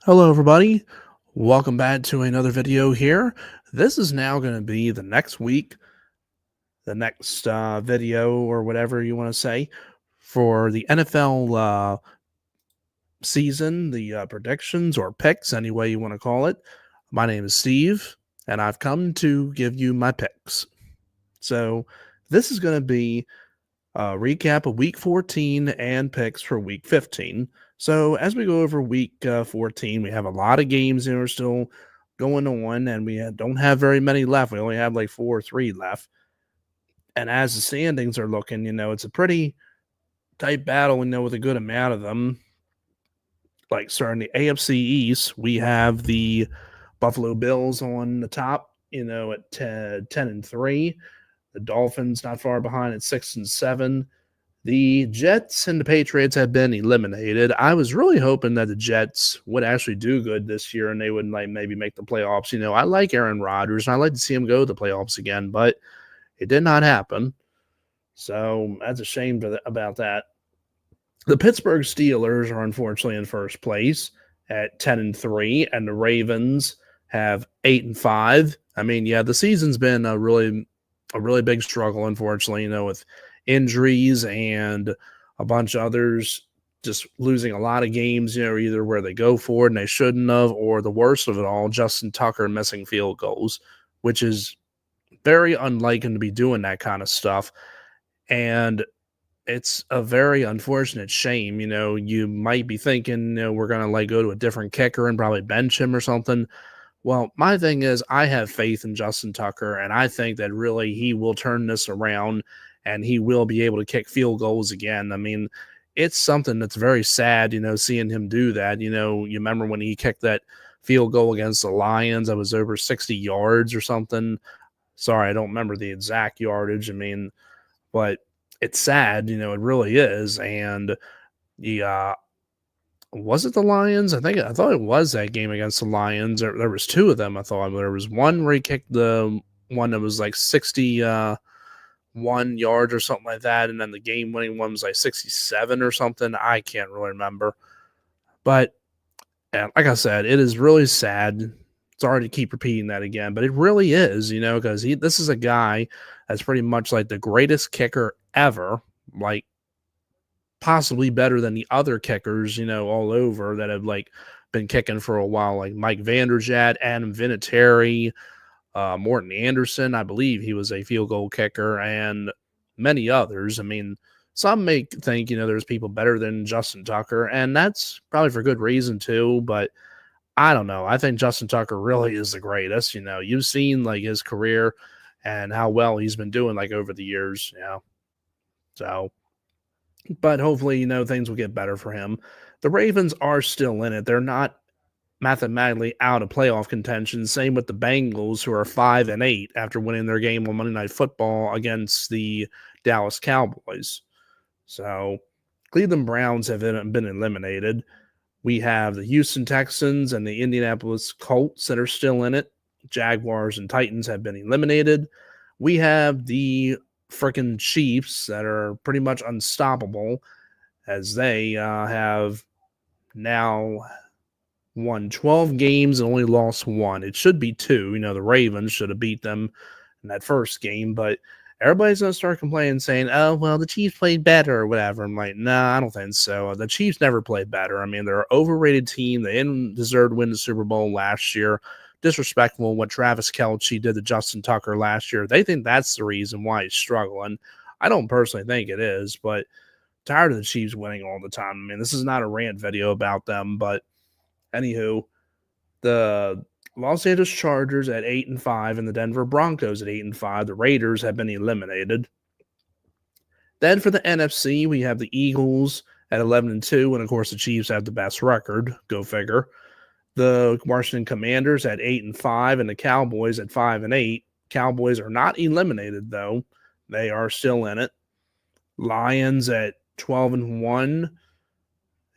Hello, everybody. Welcome back to another video here. This is now going to be the next week, the next video, or whatever you want to say, for the NFL season, the predictions or picks, any way you want to call it. My name is Steve, and I've come to give you my picks. So, this is going to be a recap of week 14 and picks for week 15. So as we go over week 14, we have a lot of games that are still going on, and we don't have very many left. We only have like 4 or 3 left. And as the standings are looking, it's a pretty tight battle, with a good amount of them. Like starting the AFC East, we have the Buffalo Bills on the top, at 10 and 3. The Dolphins not far behind at 6 and 7. The Jets and the Patriots have been eliminated. I was really hoping that the Jets would actually do good this year and they would like maybe make the playoffs. I like Aaron Rodgers and I like to see him go to the playoffs again, but it did not happen. So that's a shame about that. The Pittsburgh Steelers are unfortunately in first place at 10 and 3, and the Ravens have 8 and 5. I mean, yeah, the season's been a really big struggle, unfortunately, with injuries and a bunch of others just losing a lot of games, either where they go for it and they shouldn't have, or the worst of it all, Justin Tucker missing field goals, which is very unlike him to be doing that kind of stuff. And it's a very unfortunate shame. You might be thinking, we're going to like go to a different kicker and probably bench him or something. Well, my thing is, I have faith in Justin Tucker, and I think that really he will turn this around and he will be able to kick field goals again. I mean, it's something that's very sad, seeing him do that. You remember when he kicked that field goal against the Lions that was over 60 yards or something. Sorry, I don't remember the exact yardage. I mean, but it's sad, it really is. And the was it the Lions? I thought it was that game against the Lions. There was 2 of them, I thought. There was one where he kicked the one that was like 61 yards or something like that, and then the game-winning one was like 67 or something. I can't really remember. But yeah, like I said, it is really sad. Sorry to keep repeating that again, but it really is, because this is a guy that's pretty much like the greatest kicker ever, like possibly better than the other kickers, all over that have like been kicking for a while, like Mike Vanderjagt, Adam Vinatieri, Morton Anderson. I believe he was a field goal kicker, and many others. I mean, some may think, there's people better than Justin Tucker, and that's probably for good reason too, but I don't know. I think Justin Tucker really is the greatest. You've seen like his career and how well he's been doing like over the years, So but hopefully, things will get better for him. The Ravens are still in it. They're not mathematically out of playoff contention. Same with the Bengals, who are 5 and 8 after winning their game on Monday Night Football against the Dallas Cowboys. So, Cleveland Browns have been eliminated. We have the Houston Texans and the Indianapolis Colts that are still in it. Jaguars and Titans have been eliminated. We have the freaking Chiefs that are pretty much unstoppable, as they have now won 12 games and only lost 1. It should be 2. The Ravens should have beat them in that first game, but everybody's going to start complaining, saying, oh, well, the Chiefs played better or whatever. I'm like, nah, I don't think so. The Chiefs never played better. I mean, they're an overrated team. They didn't deserve to win the Super Bowl last year. Disrespectful what Travis Kelce did to Justin Tucker last year. They think that's the reason why he's struggling. I don't personally think it is, but tired of the Chiefs winning all the time. I mean, this is not a rant video about them, but anywho, the Los Angeles Chargers at 8 and 5 and the Denver Broncos at 8 and 5. The Raiders have been eliminated. Then for the NFC, we have the Eagles at 11 and 2, and of course the Chiefs have the best record. Go figure. The Washington Commanders at 8 and 5 and the Cowboys at 5 and 8. Cowboys are not eliminated though; they are still in it. Lions at 12 and 1.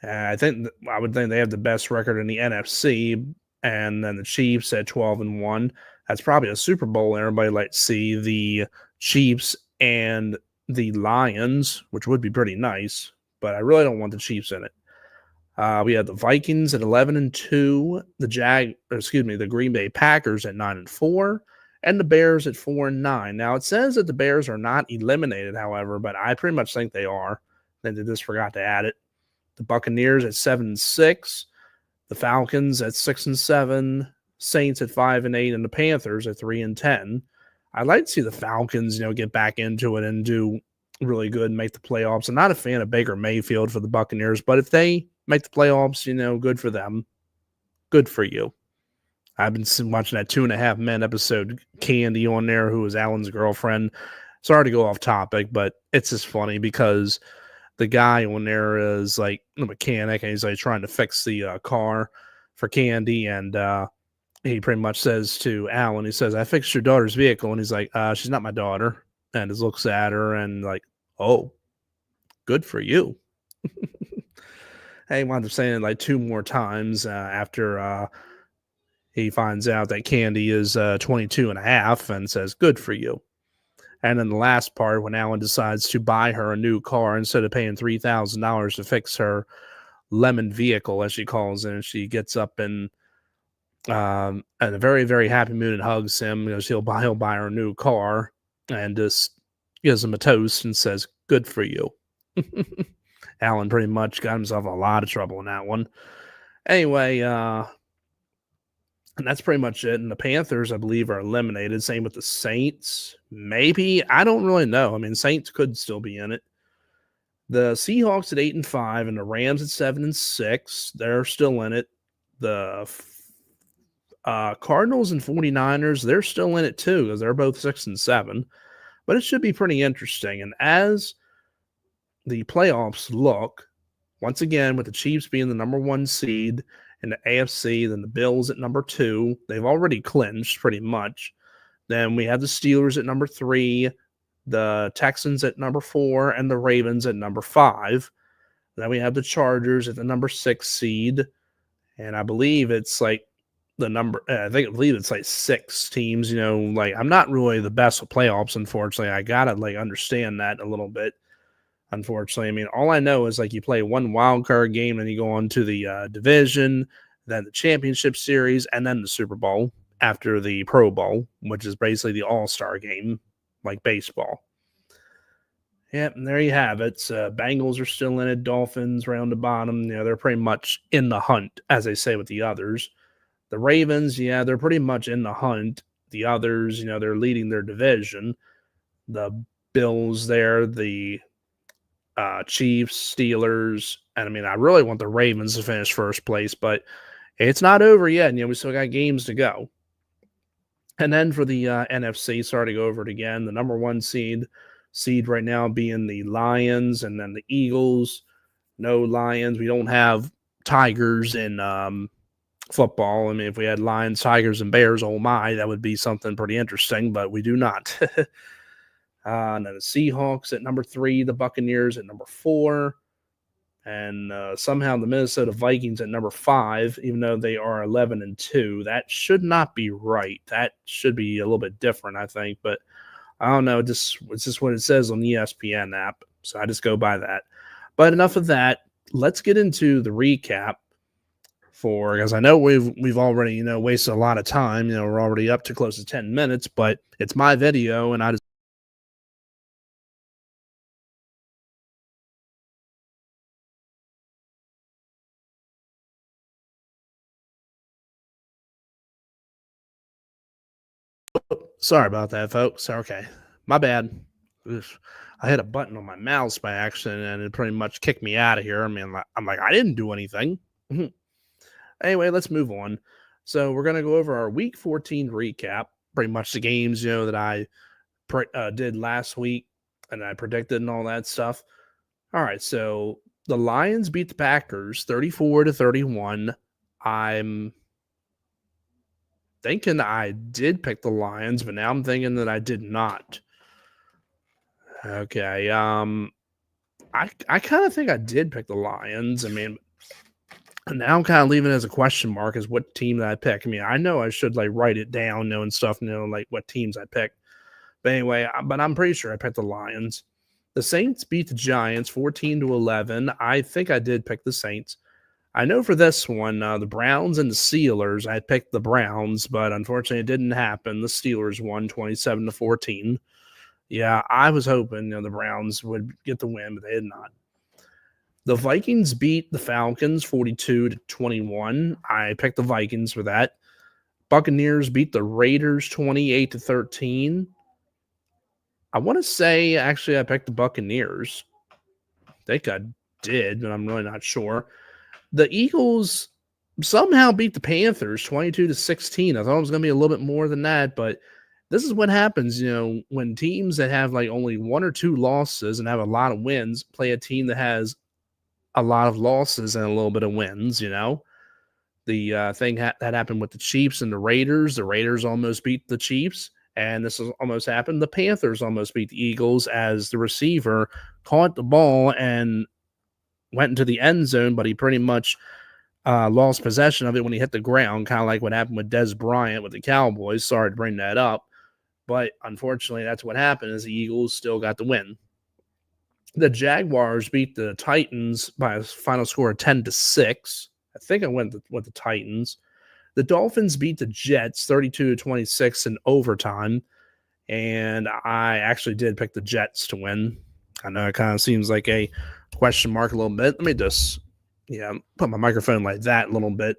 I would think they have the best record in the NFC, and then the Chiefs at 12 and 1. That's probably a Super Bowl. Everybody like to see the Chiefs and the Lions, which would be pretty nice, but I really don't want the Chiefs in it. We had the Vikings at 11-2, the Green Bay Packers at 9-4, and the Bears at 4-9. Now it says that the Bears are not eliminated, however, but I pretty much think they are. They just forgot to add it. The Buccaneers at 7-6, the Falcons at 6-7, Saints at 5-8, and the Panthers at 3-10. I'd like to see the Falcons, get back into it and do really good and make the playoffs. I'm not a fan of Baker Mayfield for the Buccaneers, but if they make the playoffs, good for them. Good for you. I've been watching that 2.5 Men episode, Candy on there, who was Alan's girlfriend. Sorry to go off topic, but it's just funny because the guy on there is like a mechanic and he's like trying to fix the car for Candy. And he pretty much says to Alan, he says, "I fixed your daughter's vehicle." And he's like, "She's not my daughter." And just looks at her and like, "Oh, good for you." He wound up saying it like 2 more times after he finds out that Candy is 22 and a half and says, "Good for you." And then the last part, when Alan decides to buy her a new car instead of paying $3,000 to fix her lemon vehicle, as she calls it, and she gets up and in a very, very happy mood and hugs him because he'll buy her a new car and just gives him a toast and says, "Good for you." Alan pretty much got himself in a lot of trouble in that one. Anyway, and that's pretty much it. And the Panthers, I believe, are eliminated. Same with the Saints. Maybe. I don't really know. I mean, Saints could still be in it. The Seahawks at 8-5 and the Rams at 7-6. They're still in it. The Cardinals and 49ers, they're still in it too because they're both 6-7. But it should be pretty interesting. And as the playoffs look, once again, with the Chiefs being the number 1 seed in the AFC, then the Bills at number 2. They've already clinched pretty much. Then we have the Steelers at number 3, the Texans at number 4, and the Ravens at number 5. Then we have the Chargers at the number 6 seed. And I believe it's like I believe it's like 6 teams, like I'm not really the best with playoffs, unfortunately. I got to understand that a little bit. Unfortunately, I mean, all I know is you play one wild card game and you go on to the division, then the championship series, and then the Super Bowl after the Pro Bowl, which is basically the all-star game, like baseball. Yep, and there you have it. Bengals are still in it. Dolphins around the bottom. They're pretty much in the hunt, as they say with the others. The Ravens, they're pretty much in the hunt. The others, they're leading their division. The Bills there, the Chiefs, Steelers, and I mean, I really want the Ravens to finish first place, but it's not over yet. We still got games to go. And then for the NFC, starting over it again, the number 1 seed right now being the Lions, and then the Eagles. No Lions. We don't have Tigers in football. I mean, if we had Lions, Tigers, and Bears, oh my, that would be something pretty interesting, but we do not. And then the Seahawks at number 3, the Buccaneers at number 4, and somehow the Minnesota Vikings at number 5, even though they are 11-2. That should not be right. That should be a little bit different, I think, but I don't know. It's just what it says on the ESPN app, so I just go by that. But enough of that. Let's get into the recap because I know we've already wasted a lot of time. We're already up to close to 10 minutes, but it's my video, and I just. Sorry about that, folks. Okay. My bad. Oof. I hit a button on my mouse by accident and it pretty much kicked me out of here. I mean, I'm like, I didn't do anything. Anyway, let's move on. So we're going to go over our week 14 recap, pretty much the games, that I did last week and I predicted and all that stuff. All right. So the Lions beat the Packers 34-31. I'm thinking I did pick the Lions, but now I'm thinking that I did not. Okay. I kind of think I did pick the Lions. I mean, now I'm kind of leaving it as a question mark as what team that I pick. I mean, I know I should write it down, and stuff, what teams I picked. But anyway, but I'm pretty sure I picked the Lions. The Saints beat the Giants 14-11. I think I did pick the Saints. I know for this one, the Browns and the Steelers, I had picked the Browns, but unfortunately it didn't happen. The Steelers won 27-14. Yeah, I was hoping, the Browns would get the win, but they did not. The Vikings beat the Falcons 42-21. I picked the Vikings for that. Buccaneers beat the Raiders 28-13. I want to say, actually, I picked the Buccaneers. I think I did, but I'm really not sure. The Eagles somehow beat the Panthers 22-16. I thought it was going to be a little bit more than that, but this is what happens, when teams that have like only one or two losses and have a lot of wins play a team that has a lot of losses and a little bit of wins. The thing that happened with the Chiefs and the Raiders. The Raiders almost beat the Chiefs, and this has almost happened. The Panthers almost beat the Eagles as the receiver caught the ball and went into the end zone, but he pretty much lost possession of it when he hit the ground, kind of like what happened with Dez Bryant with the Cowboys. Sorry to bring that up, but unfortunately, that's what happened. Is the Eagles still got the win. The Jaguars beat the Titans by a final score of 10-6. I think I went with the Titans. The Dolphins beat the Jets 32-26 in overtime, and I actually did pick the Jets to win. I know it kind of seems like a question mark a little bit. Let me just, put my microphone like that a little bit,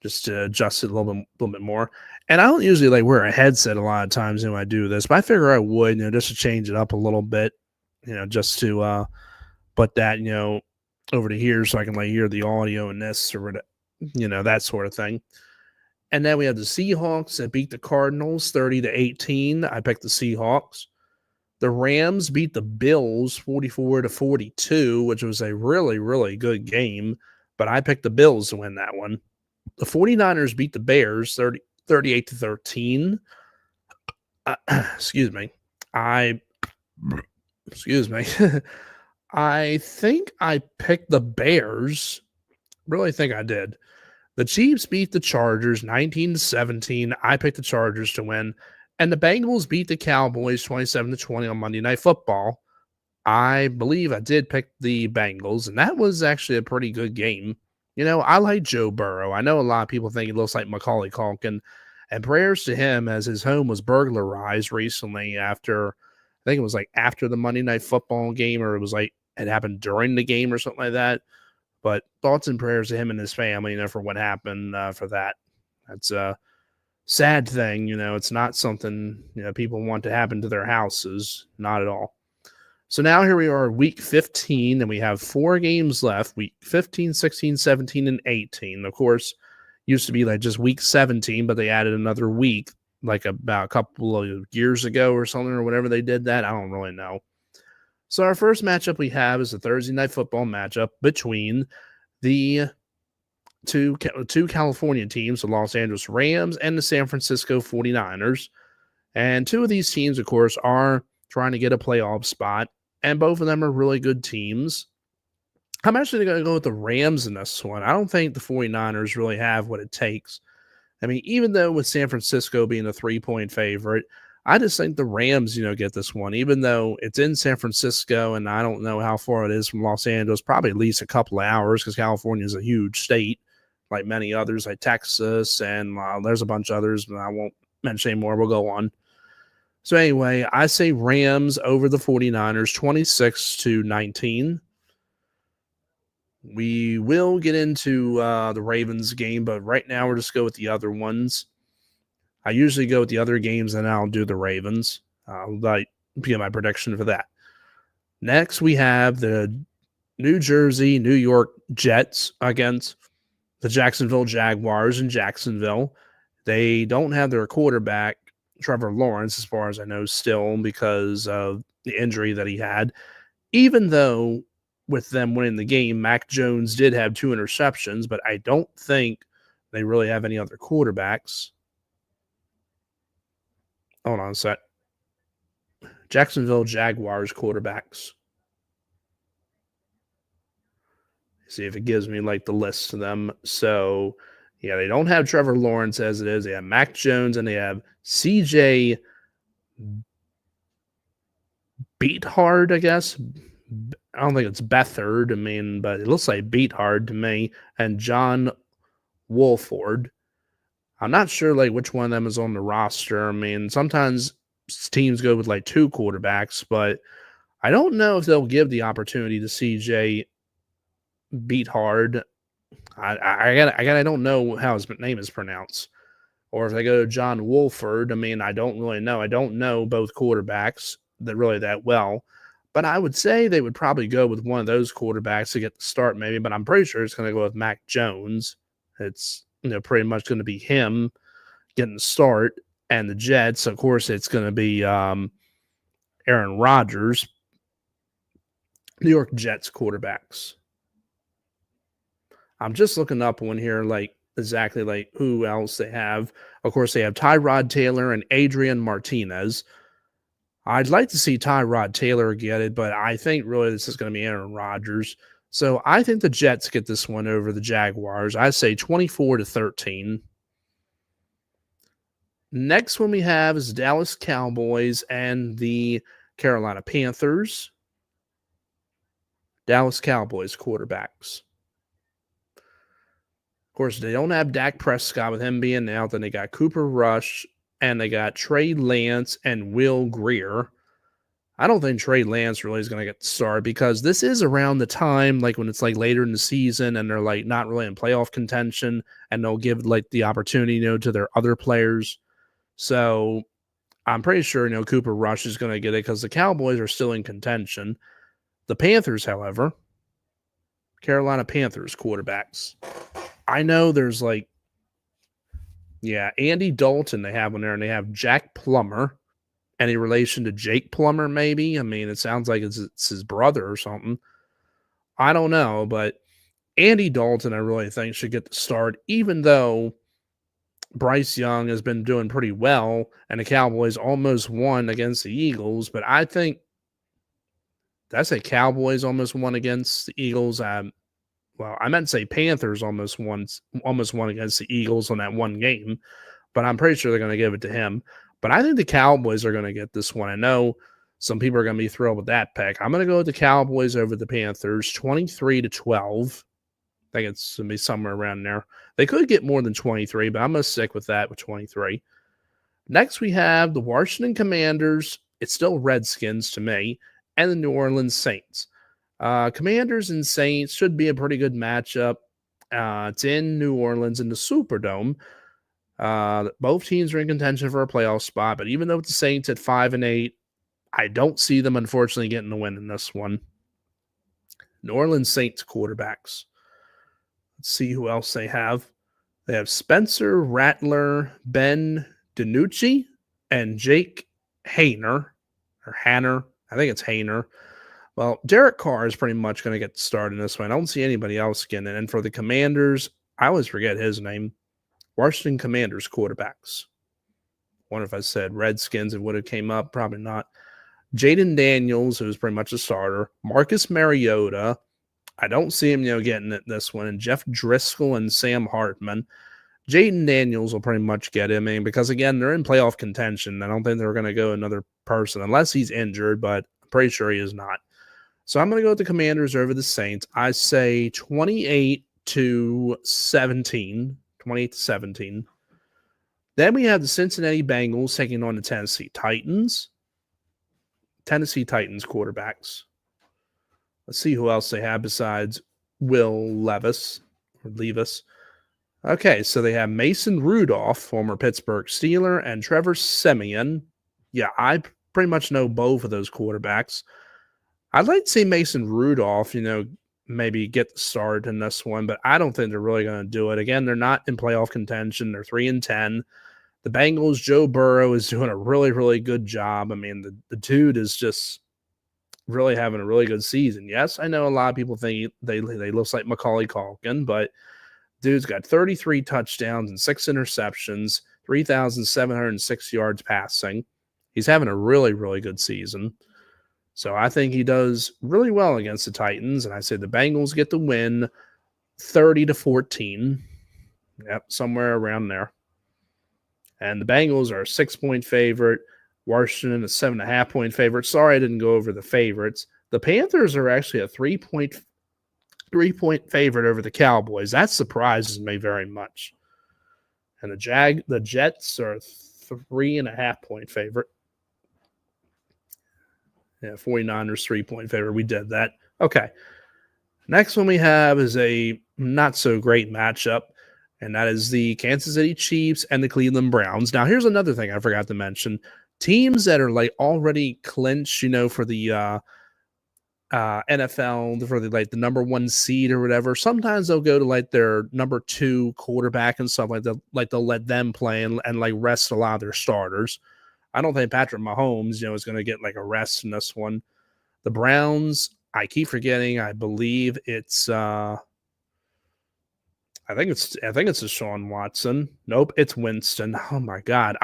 just to adjust it a little bit more. And I don't usually like wear a headset a lot of times when I do this, but I figure I would, just to change it up a little bit, just to put that, over to here so I can hear the audio in this or that sort of thing. And then we have the Seahawks that beat the Cardinals 30-18. I picked the Seahawks. The Rams beat the Bills 44-42, which was a really, really good game, but I picked the Bills to win that one. The 49ers beat the Bears 38-13. Excuse me. I think I picked the Bears. Really think I did. The Chiefs beat the Chargers 19-17. I picked the Chargers to win. And the Bengals beat the Cowboys 27-20 on Monday Night Football. I believe I did pick the Bengals, and that was actually a pretty good game. I like Joe Burrow. I know a lot of people think he looks like Macaulay Culkin, and prayers to him as his home was burglarized recently after, I think it was after the Monday Night Football game, or it was it happened during the game or something like that. But thoughts and prayers to him and his family, for what happened for that. That's a sad thing. It's not something, people want to happen to their houses. Not at all. So now here we are, week 15, and we have 4 games left. Week 15, 16, 17, and 18. Of course, used to be just week 17, but they added another week, about a couple of years ago or something, or whatever they did that. I don't really know. So our first matchup we have is a Thursday Night Football matchup between the two California teams, the Los Angeles Rams and the San Francisco 49ers. And two of these teams, of course, are trying to get a playoff spot, and both of them are really good teams. I'm actually going to go with the Rams in this one. I don't think the 49ers really have what it takes. I mean, even though with San Francisco being a 3-point favorite, I just think the Rams, get this one, even though it's in San Francisco, and I don't know how far it is from Los Angeles, probably at least a couple of hours, because California is a huge state, like many others, like Texas, and there's a bunch of others, but I won't mention anymore. We'll go on. So anyway, I say Rams over the 49ers, 26-19. We will get into the Ravens game, but right now we'll just go with the other ones. I usually go with the other games, and I'll do the Ravens. That be my prediction for that. Next, we have the New York Jets against the Jacksonville Jaguars in Jacksonville. They don't have their quarterback, Trevor Lawrence, as far as I know, still because of the injury that he had. Even though with them winning the game, Mac Jones did have 2 interceptions, but I don't think they really have any other quarterbacks. Hold on a sec. Jacksonville Jaguars quarterbacks. See if it gives me the list of them. So, yeah, they don't have Trevor Lawrence as it is. They have Mac Jones, and they have CJ Beathard, I guess. I don't think it's Bethard. I mean, but it looks like Beathard to me, and John Wolford. I'm not sure like which one of them is on the roster. I mean, sometimes teams go with like two quarterbacks, but I don't know if they'll give the opportunity to CJ Beathard. I don't know how his name is pronounced. Or if they go to John Wolford, I mean, I don't really know. I don't know both quarterbacks that well. But I would say they would probably go with one of those quarterbacks to get the start, maybe. But I'm pretty sure it's going to go with Mac Jones. It's pretty much going to be him getting the start, and the Jets. Of course, it's going to be Aaron Rodgers, New York Jets quarterbacks. I'm just looking up one here, like exactly like who else they have. Of course, they have Tyrod Taylor and Adrian Martinez. I'd like to see Tyrod Taylor get it, but I think really this is going to be Aaron Rodgers. So I think the Jets get this one over the Jaguars. I say 24-13. Next one we have is Dallas Cowboys and the Carolina Panthers. Dallas Cowboys quarterbacks. Of course, they don't have Dak Prescott with him being out. Then they got Cooper Rush, and they got Trey Lance and Will Grier. I don't think Trey Lance really is going to get started because this is around the time, like when it's like later in the season and they're like not really in playoff contention, and they'll give like the opportunity, to their other players. So I'm pretty sure, Cooper Rush is going to get it because the Cowboys are still in contention. The Panthers, however, Carolina Panthers quarterbacks. I know there's Andy Dalton they have on there, and they have Jack Plummer. Any relation to Jake Plummer, maybe? I mean, it sounds like it's his brother or something. I don't know, but Andy Dalton, I really think, should get the start, even though Bryce Young has been doing pretty well, and the Cowboys almost won against the Eagles. But I think that's a Cowboys almost won against the Eagles. I meant to say Panthers almost won against the Eagles on that one game, but I'm pretty sure they're going to give it to him. But I think the Cowboys are going to get this one. I know some people are going to be thrilled with that pick. I'm going to go with the Cowboys over the Panthers, 23-12. I think it's going to be somewhere around there. They could get more than 23, but I'm going to stick with that with 23. Next, we have the Washington Commanders. It's still Redskins to me, and the New Orleans Saints. Commanders and Saints should be a pretty good matchup. It's in New Orleans in the Superdome. Both teams are in contention for a playoff spot, but even though it's the Saints at 5-8, I don't see them unfortunately getting the win in this one. New Orleans Saints quarterbacks. Let's see who else they have. They have Spencer Rattler, Ben DiNucci, and Jake Haener. Or Hanner. I think it's Haener. Well, Derek Carr is pretty much going to get started in this one. I don't see anybody else getting it. And for the Commanders, I always forget his name. Washington Commanders quarterbacks. Wonder if I said Redskins, it would have came up. Probably not. Jaden Daniels, who's pretty much a starter. Marcus Mariota. I don't see him, getting it this one. And Jeff Driscoll and Sam Hartman. Jaden Daniels will pretty much get him. I mean, because, again, they're in playoff contention. I don't think they're going to go another person unless he's injured, but I'm pretty sure he is not. So I'm going to go with the Commanders over the Saints. I say 28-17. 28-17. Then we have the Cincinnati Bengals taking on the Tennessee Titans. Tennessee Titans quarterbacks. Let's see who else they have besides Will Levis. Okay, so they have Mason Rudolph, former Pittsburgh Steeler, and Trevor Siemian. Yeah, I pretty much know both of those quarterbacks. I'd like to see Mason Rudolph, maybe get the start in this one, but I don't think they're really going to do it. Again, they're not in playoff contention. They're 3-10. The Bengals, Joe Burrow is doing a really, really good job. I mean, the dude is just really having a really good season. Yes, I know a lot of people think they looks like Macaulay Culkin, but dude's got 33 touchdowns and 6 interceptions, 3,706 yards passing. He's having a really, really good season. So I think he does really well against the Titans, and I say the Bengals get the win 30-14. Yep, somewhere around there. And the Bengals are a 6-point favorite. Washington a 7.5-point favorite. Sorry I didn't go over the favorites. The Panthers are actually a 3-point favorite over the Cowboys. That surprises me very much. And the Jets are a 3.5-point favorite. Yeah, 49ers 3-point favorite. We did that. Okay. Next one we have is a not so great matchup, and that is the Kansas City Chiefs and the Cleveland Browns. Now, here's another thing I forgot to mention. Teams that are like already clinched, for the NFL for the number one seed or whatever. Sometimes they'll go to like their number two quarterback and stuff like that. Like they'll let them play and like rest a lot of their starters. I don't think Patrick Mahomes, is going to get like a rest in this one. The Browns, I keep forgetting. I believe it's I think it's Deshaun Watson. Nope, it's Winston. Oh my God.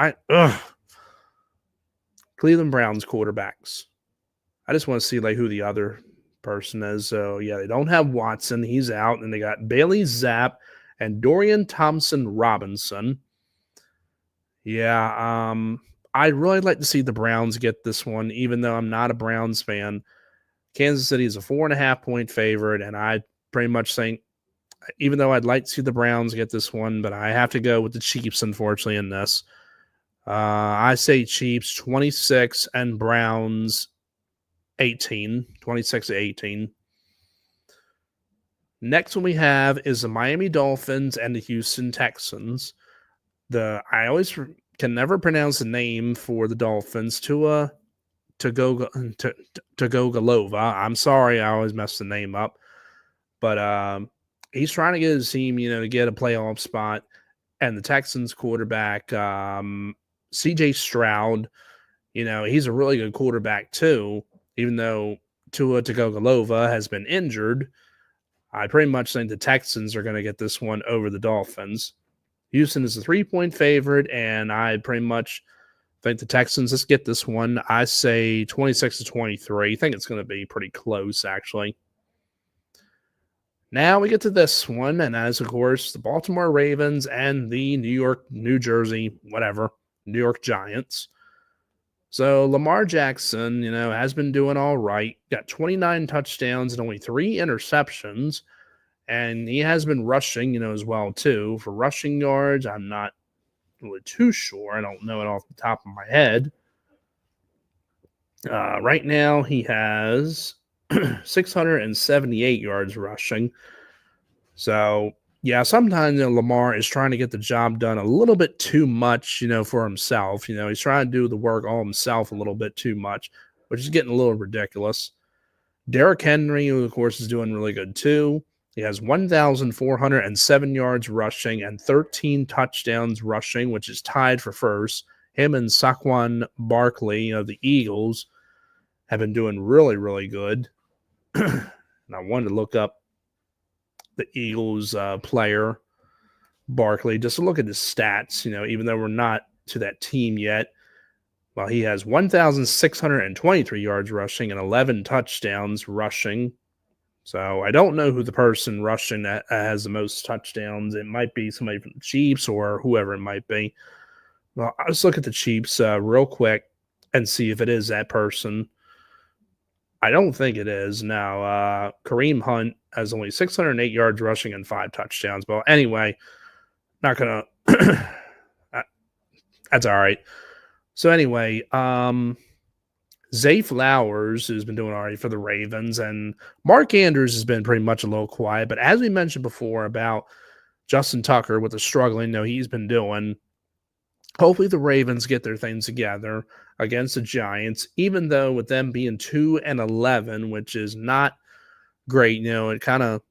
Cleveland Browns quarterbacks. I just want to see like who the other person is. So yeah, they don't have Watson. He's out. And they got Bailey Zapp and Dorian Thompson-Robinson. Yeah, I'd really like to see the Browns get this one, even though I'm not a Browns fan. Kansas City is a 4.5-point favorite, and I pretty much think, even though I'd like to see the Browns get this one, but I have to go with the Chiefs, unfortunately, in this. I say Chiefs 26 and Browns 18, 26-18. Next one we have is the Miami Dolphins and the Houston Texans. I always can never pronounce the name for the Dolphins. Tagovailoa. I'm sorry, I always mess the name up. But he's trying to get his team, to get a playoff spot. And the Texans quarterback, C.J. Stroud, he's a really good quarterback too. Even though Tua Tagovailoa has been injured, I pretty much think the Texans are going to get this one over the Dolphins. Houston is a 3-point favorite, and I pretty much think the Texans, let's get this one. I say 26-23. I think it's going to be pretty close, actually. Now we get to this one, and as, of course, the Baltimore Ravens and the New York Giants. So Lamar Jackson, has been doing all right. Got 29 touchdowns and only 3 interceptions. And he has been rushing, as well, too. For rushing yards, I'm not really too sure. I don't know it off the top of my head. Right now, he has 678 yards rushing. So, yeah, sometimes Lamar is trying to get the job done a little bit too much, for himself. He's trying to do the work all himself a little bit too much, which is getting a little ridiculous. Derrick Henry, who, of course, is doing really good, too. He has 1,407 yards rushing and 13 touchdowns rushing, which is tied for first. Him and Saquon Barkley of the Eagles have been doing really, really good. And I wanted to look up the Eagles player, Barkley, just to look at his stats, even though we're not to that team yet. Well, he has 1,623 yards rushing and 11 touchdowns rushing. So I don't know who the person rushing that has the most touchdowns. It might be somebody from the Chiefs or whoever it might be. Well, I'll just look at the Chiefs real quick and see if it is that person. I don't think it is. Now, Kareem Hunt has only 608 yards rushing and 5 touchdowns. But anyway, not going to – that's all right. So anyway, Zay Flowers, who's been doing all right for the Ravens, and Mark Andrews has been pretty much a little quiet. But as we mentioned before about Justin Tucker with the struggling, he's been doing, hopefully the Ravens get their things together against the Giants, even though with them being 2-11, which is not great, it kind of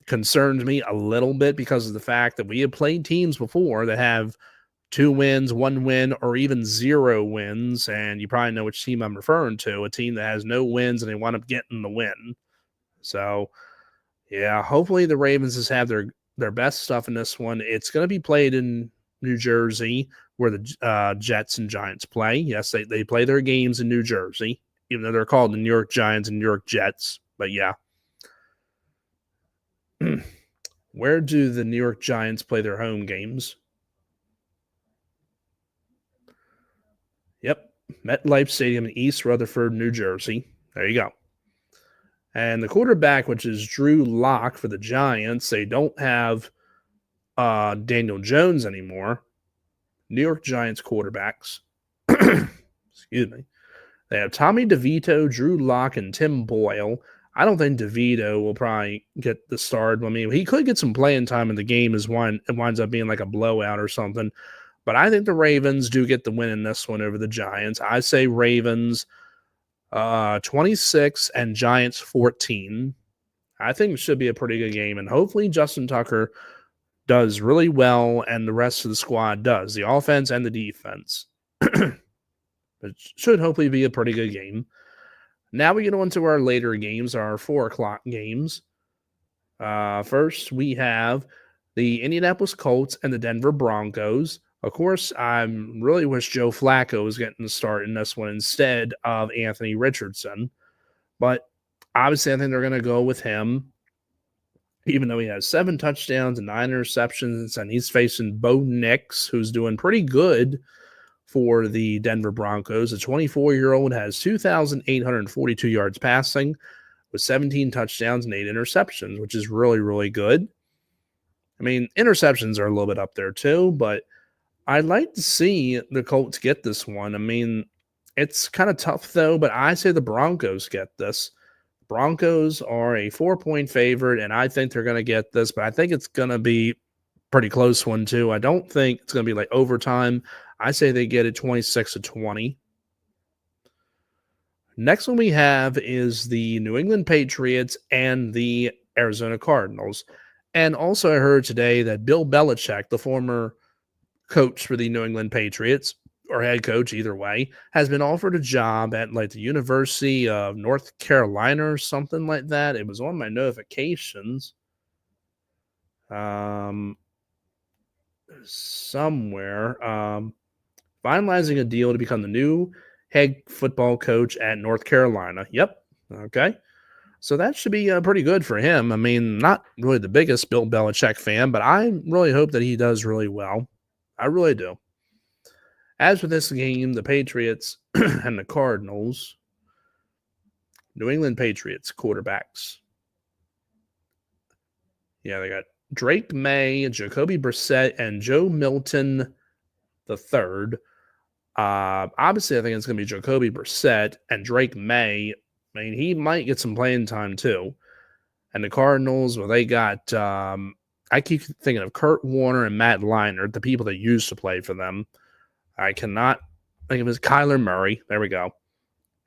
concerns me a little bit because of the fact that we have played teams before that have 2 wins, 1 win, or even 0 wins. And you probably know which team I'm referring to, a team that has no wins and they wind up getting the win. So, yeah, hopefully the Ravens just have their best stuff in this one. It's going to be played in New Jersey where the Jets and Giants play. Yes, they play their games in New Jersey, even though they're called the New York Giants and New York Jets. But, yeah. Where do the New York Giants play their home games? Yep, MetLife Stadium in East Rutherford, New Jersey. There you go. And the quarterback, which is Drew Lock for the Giants, they don't have Daniel Jones anymore. New York Giants quarterbacks. Excuse me. They have Tommy DeVito, Drew Lock, and Tim Boyle. I don't think DeVito will probably get the start. I mean, he could get some playing time in the game as one. It winds up being like a blowout or something. But I think the Ravens do get the win in this one over the Giants. I say Ravens 26 and Giants 14. I think it should be a pretty good game. And hopefully Justin Tucker does really well and the rest of the squad does, the offense and the defense. It should hopefully be a pretty good game. Now we get on to our later games, our 4 o'clock games. First, we have the Indianapolis Colts and the Denver Broncos. Of course, I really wish Joe Flacco was getting the start in this one instead of Anthony Richardson. But obviously, I think they're going to go with him, even though he has 7 touchdowns and 9 interceptions, and he's facing Bo Nix, who's doing pretty good for the Denver Broncos. The 24-year-old has 2,842 yards passing with 17 touchdowns and 8 interceptions, which is really, really good. I mean, interceptions are a little bit up there too, but I'd like to see the Colts get this one. I mean, it's kind of tough though, but I say the Broncos get this. Broncos are a 4-point favorite, and I think they're going to get this, but I think it's going to be pretty close one too. I don't think it's going to be like overtime. I say they get it 26-20. Next one we have is the New England Patriots and the Arizona Cardinals. And also I heard today that Bill Belichick, the former coach for the New England Patriots, or head coach either way, has been offered a job at like the University of North Carolina or something like that. It was on my notifications. Somewhere. Finalizing a deal to become the new head football coach at North Carolina. Yep. Okay. So that should be pretty good for him. I mean, not really the biggest Bill Belichick fan, but I really hope that he does really well. I really do. As for this game, the Patriots and the Cardinals, New England Patriots quarterbacks. Yeah, they got Drake May, Jacoby Brissett, and Joe Milton III. Obviously, I think it's going to be Jacoby Brissett and Drake May. I mean, he might get some playing time too. And the Cardinals, well, they got, I keep thinking of Kurt Warner and Matt Leinart, the people that used to play for them. I cannot think of his Kyler Murray. There we go.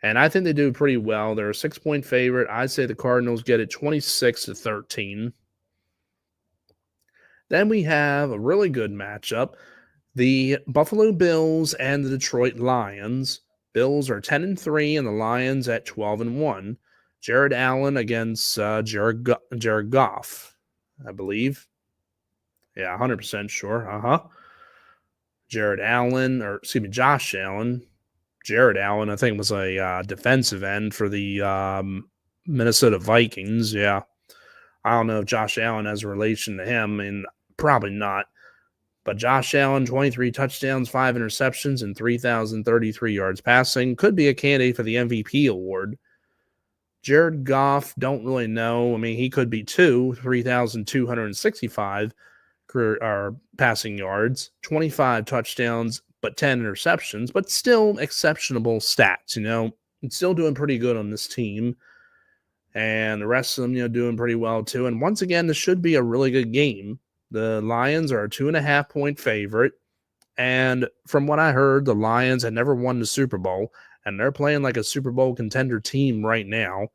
And I think they do pretty well. They're a 6-point favorite. I'd say the Cardinals get it 26-13. Then we have a really good matchup. The Buffalo Bills and the Detroit Lions. Bills are 10-3 and the Lions at 12-1. Jared Allen against Jared Goff, I believe. Yeah, 100% sure. Josh Allen. Jared Allen, I think, was a defensive end for the Minnesota Vikings. Yeah. I don't know if Josh Allen has a relation to him, and probably not. But Josh Allen, 23 touchdowns, 5 interceptions, and 3,033 yards passing. Could be a candidate for the MVP award. Jared Goff, don't really know. I mean, he could be 3,265 passing yards, 25 touchdowns, but 10 interceptions, but still exceptional stats, you know. It's still doing pretty good on this team. And the rest of them, you know, doing pretty well too. And once again, this should be a really good game. The Lions are a 2.5-point favorite. And from what I heard, the Lions had never won the Super Bowl, and they're playing like a Super Bowl contender team right now.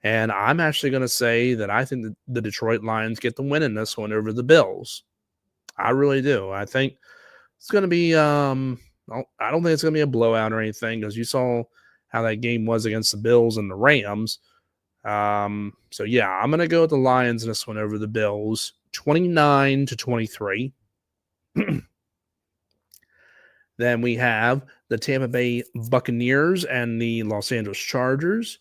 And I'm actually going to say that I think the Detroit Lions get the win in this one over the Bills. I really do. I think it's going to be, I don't think it's going to be a blowout or anything, because you saw how that game was against the Bills and the Rams. So yeah, I'm going to go with the Lions in this one over the Bills, 29-23. Then we have the Tampa Bay Buccaneers and the Los Angeles Chargers.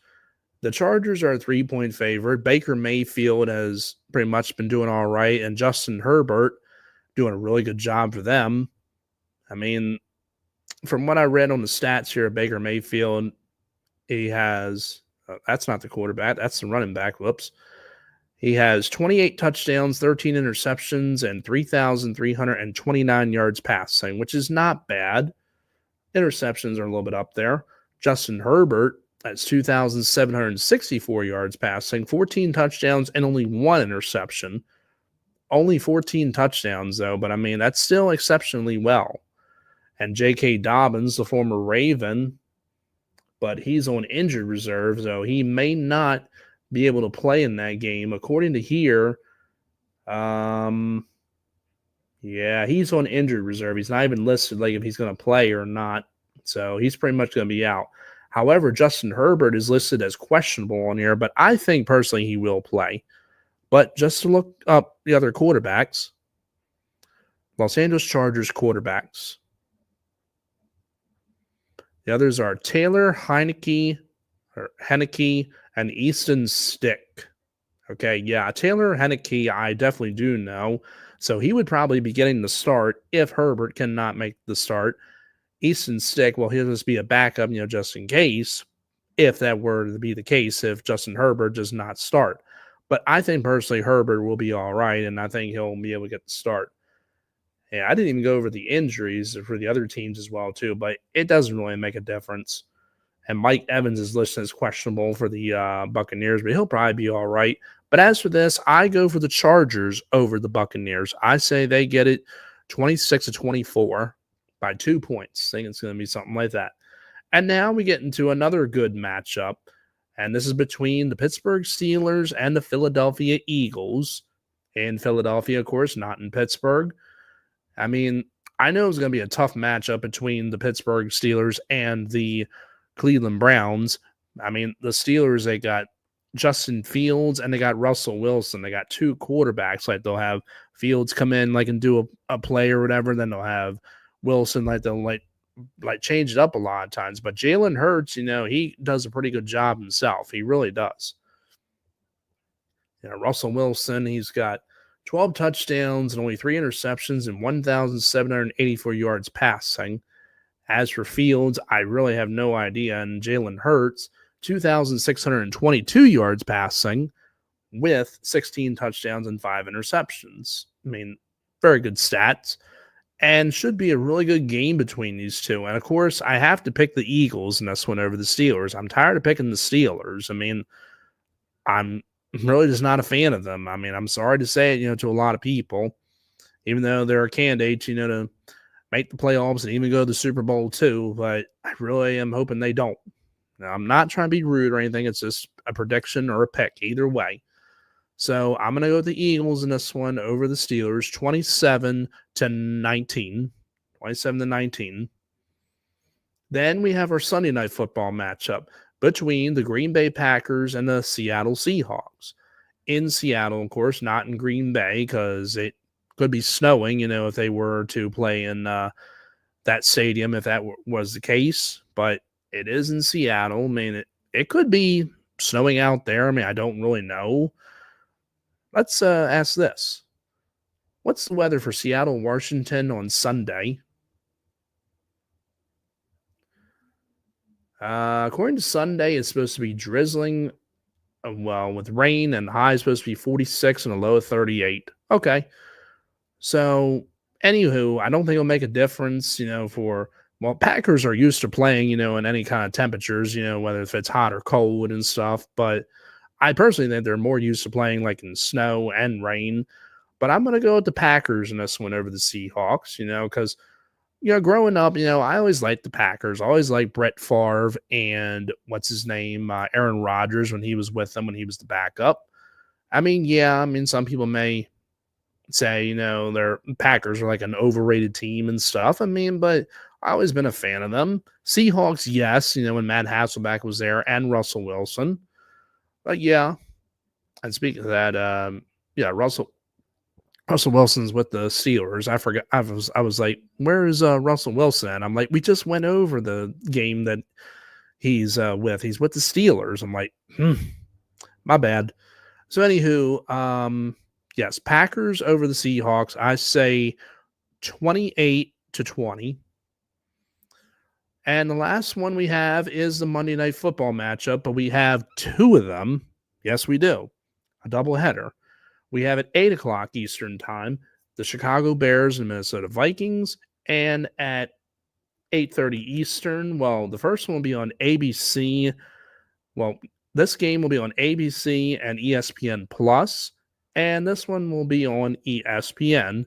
The Chargers are a 3-point favorite. Baker Mayfield has pretty much been doing all right, and Justin Herbert doing a really good job for them. I mean, from what I read on the stats here, Baker Mayfield, he has That's not the quarterback. That's the running back. Whoops. He has 28 touchdowns, 13 interceptions, and 3,329 yards passing, which is not bad. Interceptions are a little bit up there. Justin Herbert has 2,764 yards passing, 14 touchdowns, and only one interception. Only 14 touchdowns, though, but I mean, that's still exceptionally well. And J.K. Dobbins, the former Raven, but he's on injured reserve, so he may not be able to play in that game. According to here, yeah, he's on injured reserve. He's not even listed like if he's going to play or not. So he's pretty much going to be out. However, Justin Herbert is listed as questionable on here, but I think personally he will play. But just to look up the other quarterbacks, Los Angeles Chargers quarterbacks. The others are Taylor Heineke, and Easton Stick. Okay, yeah, Taylor Heineke, I definitely do know. So he would probably be getting the start if Herbert cannot make the start. Easton Stick, well, he'll just be a backup, just in case, if that were to be the case, if Justin Herbert does not start. But I think personally Herbert will be all right, and I think he'll be able to get the start. Yeah, I didn't even go over the injuries for the other teams as well, too, but it doesn't really make a difference. And Mike Evans is listed as questionable for the Buccaneers, but he'll probably be all right. But as for this, I go for the Chargers over the Buccaneers. I say they get it 26-24 by 2 points. I think it's going to be something like that. And now we get into another good matchup, and this is between the Pittsburgh Steelers and the Philadelphia Eagles. In Philadelphia, of course, not in Pittsburgh. I mean, I know it's going to be a tough matchup between the Pittsburgh Steelers and the Cleveland Browns. I mean, the Steelers, they got Justin Fields and they got Russell Wilson. They got two quarterbacks. Like they'll have Fields come in like and do a play or whatever. Then they'll have Wilson they'll change it up a lot of times. But Jalen Hurts, he does a pretty good job himself. He really does. Russell Wilson, he's got 12 touchdowns and only 3 interceptions and 1,784 yards passing. As for Fields, I really have no idea. And Jalen Hurts, 2,622 yards passing with 16 touchdowns and 5 interceptions. I mean, very good stats. And should be a really good game between these two. And, of course, I have to pick the Eagles in this one over the Steelers. I'm tired of picking the Steelers. I mean, I'm really just not a fan of them. I mean, I'm sorry to say it, to a lot of people, even though they're candidates, to make the playoffs and even go to the Super Bowl too, but I really am hoping they don't. Now, I'm not trying to be rude or anything. It's just a prediction or a pick, either way. So I'm going to go with the Eagles in this one over the Steelers, 27-19. 27-19. Then we have our Sunday Night Football matchup between the Green Bay Packers and the Seattle Seahawks. In Seattle, of course, not in Green Bay because it could be snowing, if they were to play in that stadium, if that was the case. But it is in Seattle. I mean, it could be snowing out there. I mean, I don't really know. Let's ask this. What's the weather for Seattle, Washington on Sunday? According to Sunday, it's supposed to be drizzling, with rain, and the high is supposed to be 46 and a low of 38. Okay. So, anywho, I don't think it'll make a difference, Packers are used to playing, in any kind of temperatures, whether if it's hot or cold and stuff. But I personally think they're more used to playing like in snow and rain. But I'm going to go with the Packers in this one over the Seahawks, because, growing up, I always liked the Packers. I always liked Brett Favre and what's his name, Aaron Rodgers when he was with them, when he was the backup. I mean, some people may say, their Packers are like an overrated team and stuff. I mean, but I always been a fan of them. Seahawks, yes, when Matt Hasselbeck was there and Russell Wilson. But yeah, and speaking of that, Russell Wilson's with the Steelers. I forgot. I was like, where is Russell Wilson at? I'm like, we just went over the game that he's with. He's with the Steelers. I'm like, my bad. So anywho, yes, Packers over the Seahawks. I say 28-20. And the last one we have is the Monday Night Football matchup, but we have two of them. Yes, we do. A doubleheader. We have at 8 o'clock Eastern Time, the Chicago Bears and Minnesota Vikings, and at 8:30 Eastern, well, the first one will be on ABC. Well, this game will be on ABC and ESPN Plus, and this one will be on ESPN,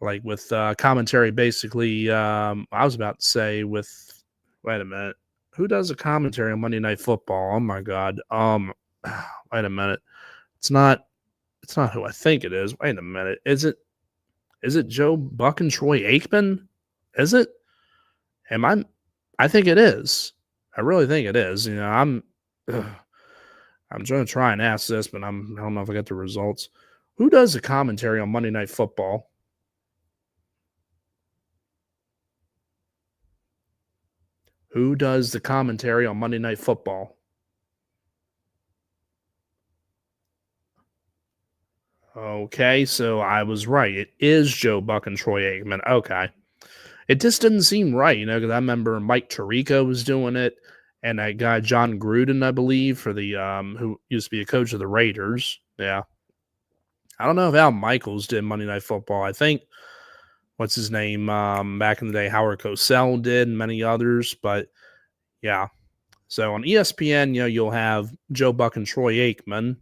like with commentary. Basically, I was about to say with. Wait a minute, who does the commentary on Monday Night Football? Oh my God. Wait a minute, it's not. It's not who I think it is. Wait a minute, is it? Is it Joe Buck and Troy Aikman? Is it? Am I think it is. I really think it is. Ugh, I'm going to try and ask this, but I don't know if I get the results. Who does the commentary on Monday Night Football? Who does the commentary on Monday Night Football? Okay, so I was right. It is Joe Buck and Troy Aikman. Okay. It just didn't seem right, because I remember Mike Tirico was doing it, and that guy John Gruden, I believe, for the who used to be a coach of the Raiders. Yeah, I don't know if Al Michaels did Monday Night Football. I think what's his name back in the day, Howard Cosell did, and many others. But yeah, so on ESPN, you'll have Joe Buck and Troy Aikman.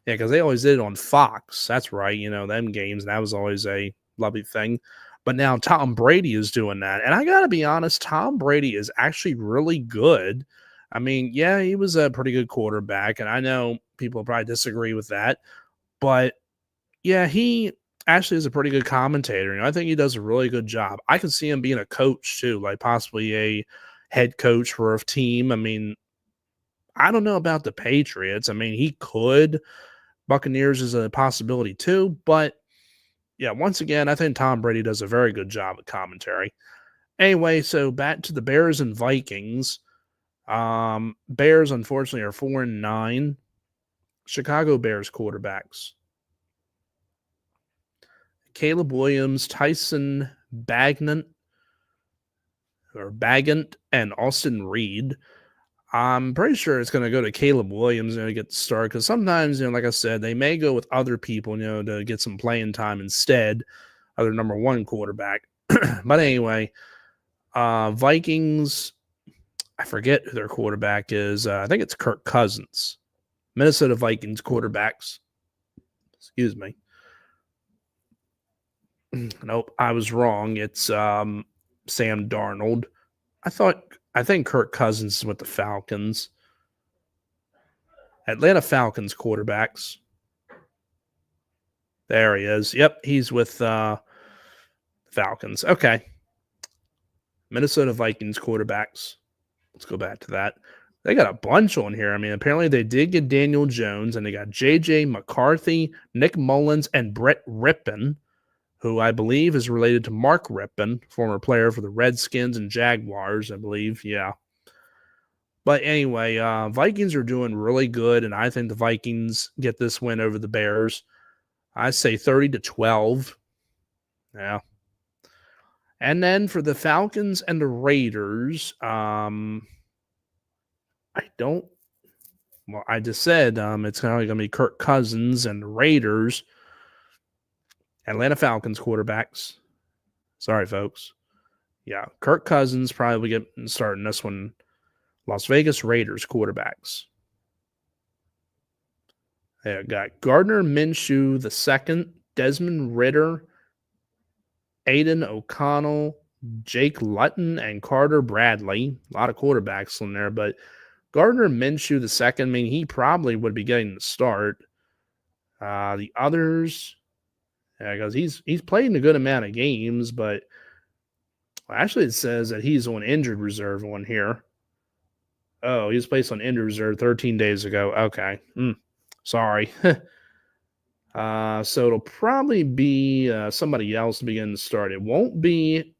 Yeah, because they always did it on Fox. That's right. Them games. And that was always a lovely thing. But now Tom Brady is doing that. And I got to be honest, Tom Brady is actually really good. I mean, yeah, he was a pretty good quarterback. And I know people probably disagree with that. But yeah, he actually is a pretty good commentator. I think he does a really good job. I can see him being a coach too, like possibly a head coach for a team. I mean, I don't know about the Patriots. I mean, he could. Buccaneers is a possibility too, but yeah, once again, I think Tom Brady does a very good job of commentary. Anyway, so back to the Bears and Vikings. Bears unfortunately are 4-9. Chicago Bears quarterbacks: Caleb Williams, Tyson Bagant, and Austin Reed. I'm pretty sure it's going to go to Caleb Williams to get the start, because sometimes, like I said, they may go with other people, to get some playing time instead of their number one quarterback. But anyway, Vikings, I forget who their quarterback is. I think it's Kirk Cousins. Minnesota Vikings quarterbacks. Excuse me. Nope, I was wrong. It's Sam Darnold. I think Kirk Cousins is with the Falcons. Atlanta Falcons quarterbacks. There he is. Yep, he's with Falcons. Okay. Minnesota Vikings quarterbacks. Let's go back to that. They got a bunch on here. I mean, apparently they did get Daniel Jones, and they got J.J. McCarthy, Nick Mullins, and Brett Rippon, who I believe is related to Mark Rippon, former player for the Redskins and Jaguars, I believe. Yeah. But anyway, Vikings are doing really good, and I think the Vikings get this win over the Bears. I say 30-12. Yeah. And then for the Falcons and the Raiders, I just said it's going to be Kirk Cousins and the Raiders. Atlanta Falcons quarterbacks. Sorry, folks. Yeah, Kirk Cousins probably getting starting this one. Las Vegas Raiders quarterbacks. They got Gardner Minshew II, Desmond Ridder, Aiden O'Connell, Jake Luton, and Carter Bradley. A lot of quarterbacks in there, but Gardner Minshew II, I mean, he probably would be getting the start. The others, because he's played a good amount of games, but actually it says that he's on injured reserve on here. Oh, he was placed on injured reserve 13 days ago. Okay. Sorry. So it'll probably be somebody else to begin to start. It won't be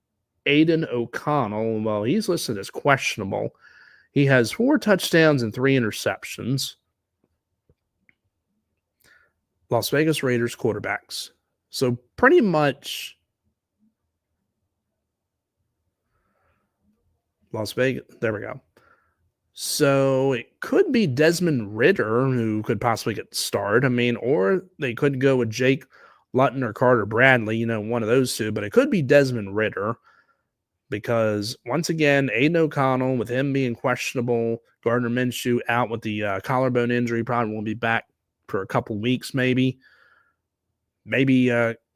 Aiden O'Connell. Well, he's listed as questionable. He has 4 touchdowns and 3 interceptions. Las Vegas Raiders quarterbacks. So pretty much, Las Vegas. There we go. So it could be Desmond Ritter who could possibly get starred. I mean, or they could go with Jake Luton or Carter Bradley, one of those two, but it could be Desmond Ritter because once again, Aiden O'Connell, with him being questionable, Gardner Minshew out with the collarbone injury, probably won't be back for a couple weeks, maybe. Maybe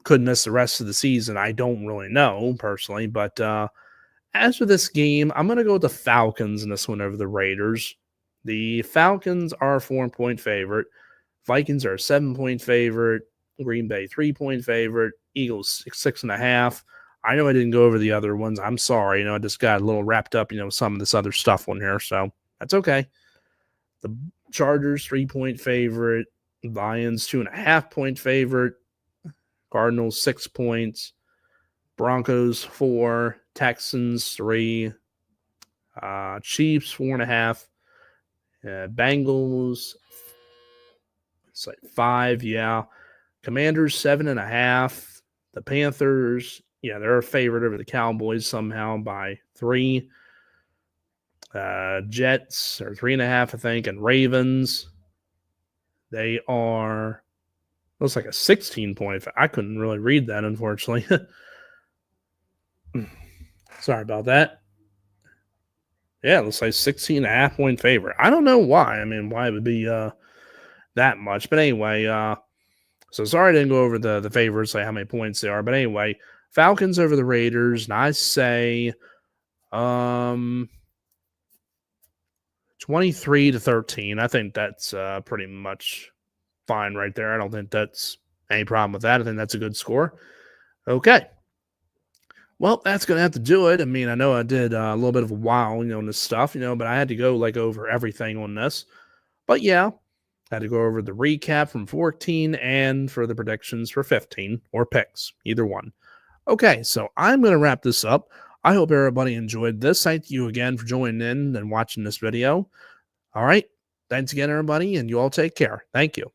could miss the rest of the season. I don't really know personally, but as for this game, I'm going to go with the Falcons in this one over the Raiders. The Falcons are a 4-point favorite. Vikings are a 7-point favorite. Green Bay 3-point favorite. Eagles 6.5. I know I didn't go over the other ones. I'm sorry. I just got a little wrapped up, some of this other stuff on here, so that's okay. The Chargers 3-point favorite. Lions 2.5-point favorite. Cardinals 6 points. Broncos 4. Texans 3. Chiefs 4.5. Bengals it's like 5. Yeah. Commanders 7.5. The Panthers, they're a favorite over the Cowboys somehow by 3. Jets are 3.5, I think, and Ravens, they are looks like a 16-point. I couldn't really read that, unfortunately. Sorry about that. Yeah, it looks like 16.5-point favorite. I don't know why. I mean, why it would be that much. But anyway, so sorry I didn't go over the favorites, like how many points they are. But anyway, Falcons over the Raiders, and I say 23-13. I think that's pretty much fine right there. I don't think that's any problem with that. I think that's a good score. Okay. Well, that's going to have to do it. I mean, I know I did a little bit of a while, on this stuff, but I had to go over everything on this. But yeah, I had to go over the recap from 14 and for the predictions for 15 or picks, either one. Okay, so I'm going to wrap this up. I hope everybody enjoyed this. Thank you again for joining in and watching this video. All right. Thanks again, everybody, and you all take care. Thank you.